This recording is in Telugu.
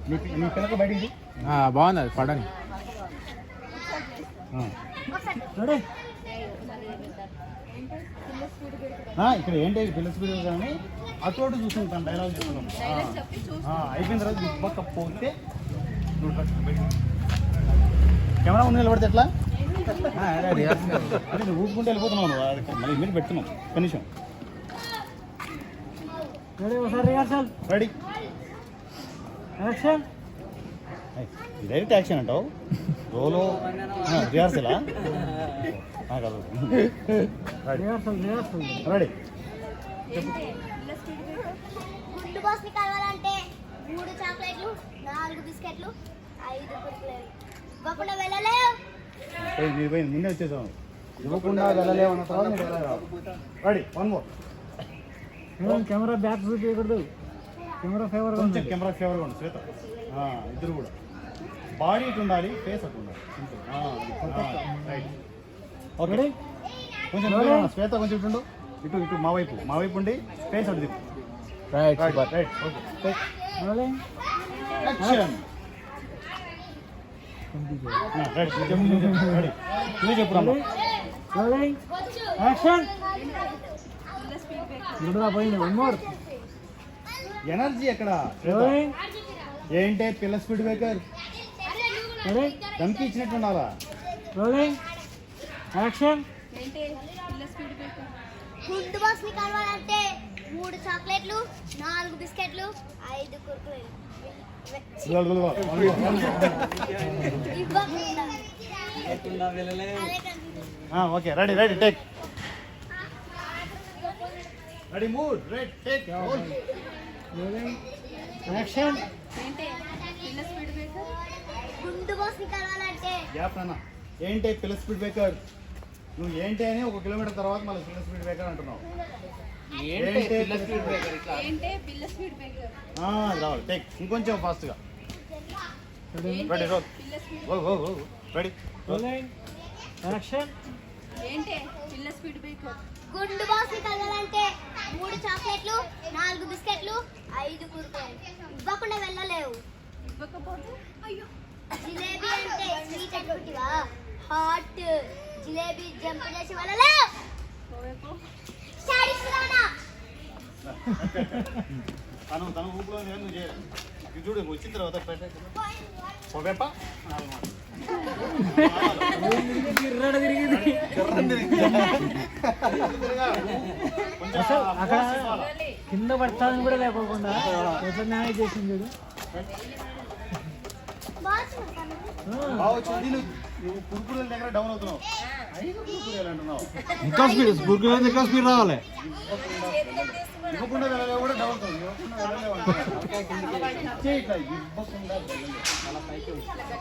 నీ పిల్లకి బయటికి బాగుంది అది పడని ఇక్కడ ఏంటి పిల్ల స్పీడ్ కానీ అటు అటు చూసుకుంటాను డైలాగ్ చెప్తున్నాం అయిపోయిన తర్వాత ఇవ్వకపోతే కెమెరా ముందు నిలబడితే ఎట్లా అదే నువ్వు ఊపుకుంటూ వెళ్ళిపోతున్నావు మళ్ళీ మీరు పెడుతున్నాం కనీసం రెడీ డైరెక్ట్ యాక్షన్ అంటావు రోలో రిహార్సలా రెడీ గుండు బాస్ని కలవాలంటే 3 చాక్లెట్లు 4 బిస్కెట్లు 5 కుర్కురేలు ఇవ్వకుండా వెళ్ళలేవు మీరు పోయింది ముందే వచ్చేసాం ఇవ్వకుండా వెళ్ళలేవు అన్న తర్వాత ready 1 more camera back shoot చేయకూడదు కెమెరా ఫేవర్ కొంచెం కెమెరా ఫేవర్గా ఉంది శ్వేత ఇద్దరు కూడా బాడీ ఇటు ఉండాలి ఫేస్ అటు ఉండాలి రైట్ ఓకే కొంచెం శ్వేత కొంచెం ఇటు ఇటు ఇటు మా వైపు ఉండి ఫేస్ అటు తిప్పు right right okay action right ready నువ్వు చెప్పు రమ్మ యాక్షన్ పోయింది 1 మోర్ ఎనర్జీ ఎక్కడ ఏంటే పిల్ల స్పీడ్ బ్రేకర్ దమ్కి ఇచ్చినట్టు ఉండాలా రోలింగ్ యాక్షన్ గుండు బాస్ని కలవాలంటే 3 చాక్లెట్లు 4 బిస్కెట్లు 5 కుర్కురేలు okay ready ready take ready move ready take action గుండు బాస్ని కలవాలంటే ఏంటి పిల్ల స్పీడ్ బ్రేకర్ నువ్వు ఏంటి అని 1 కిలోమీటర్ తర్వాత మళ్ళీ పిల్ల స్పీడ్ బ్రేకర్ అంటున్నావు రావాలి టేక్ ఇంకొంచెం ఫాస్ట్గా ready roll ready rolling action గుండు బాస్ని కలవాలంటే 3 చాక్లెట్లు 4 బిస్కెట్లు 5 కుర్కురేలు ఇవ్వకుండా వెళ్ళలేవు జిలేబీ అంటే స్వీట్ అనుకుంటివా హాట్ జిలేబీ జంప్ చేసి వెళ్ళలేవు తను ఊపిలో నువ్వు చేయాలి ఇది చూడు వచ్చిన తర్వాత పొగప్ప అక్కడ కింద పడతాదని కూడా లేకోకుండా ఎట్లా మేనేజ్ చేసింది చూడు నువ్వు కురుకుల దగ్గర డౌన్ అవుతున్నావు అంటున్నావు ఇంకా స్పీడ్ రావాలి ఇవ్వకుండా వెళ్ళలేవు కూడా డౌన్ అవుతుంది ఇవ్వకుండా వెళ్ళలేవు